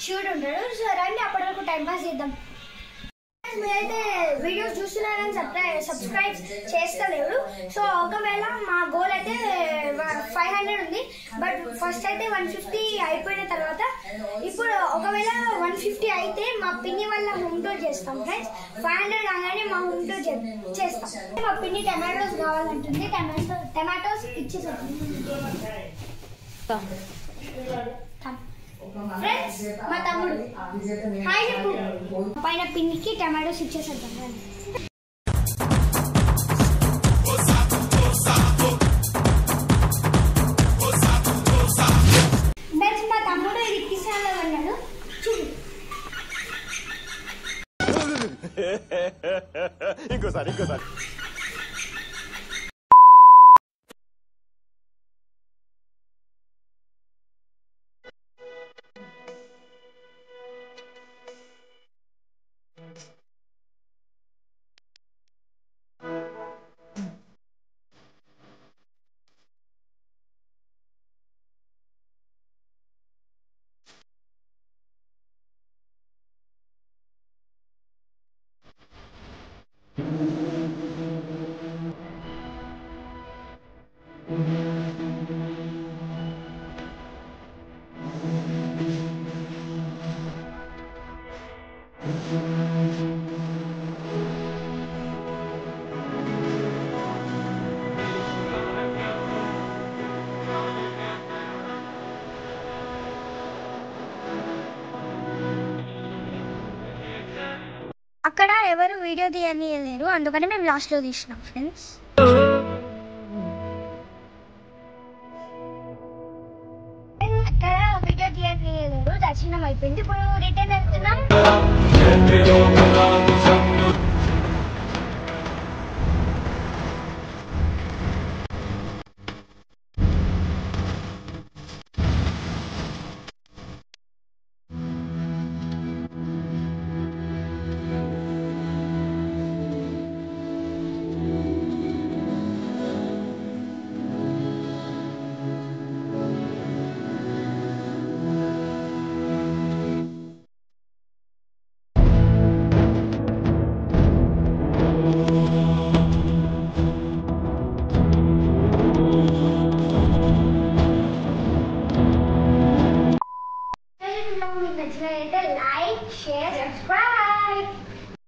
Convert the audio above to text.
శివుడు ఉంటాడు. సో రండి అప్పటి వరకు టైం పాస్ చేద్దాం. మీరైతే వీడియోస్ చూస్తున్నారని సబ్స్క్రైబ్ చేస్తలేరు. సో ఒకవేళ మా గోల్ అయితే 500 ఉంది. బట్ ఫస్ట్ అయితే 150 అయిపోయిన తర్వాత ఇప్పుడు ఒకవేళ 150 అయితే మా పిన్ని వల్ల హోమ్ టూర్ చేస్తాం ఫ్రెండ్స్. 500 కాగానే మా హోమ్ టూర్ చేస్తాం. మా పిన్ని టమాటోస్ కావాలంటుంది. టమాటోస్ ఇచ్చేసాం ఫ్రెండ్స్. మా తమ్ముడు హాయ్ చెప్పు. పైన పిన్నికి టమాటోస్ ఇచ్చేసేద్దాం. ఫ్రెండ్స్ మా తమ్ముడు ఇది కిసాన్లో ఉన్నాడు చూడు. ఇంకోసారి అక్కడ ఎవరు వీడియో తీయలేరు, అందుకని మేము లాస్ట్లో తీసినాం ఫ్రెండ్స్. అక్కడ వీడియో తీయలేరు, దర్శనం అయిపోయింది. ఇప్పుడు రిటర్న్ వెళ్తున్నాం.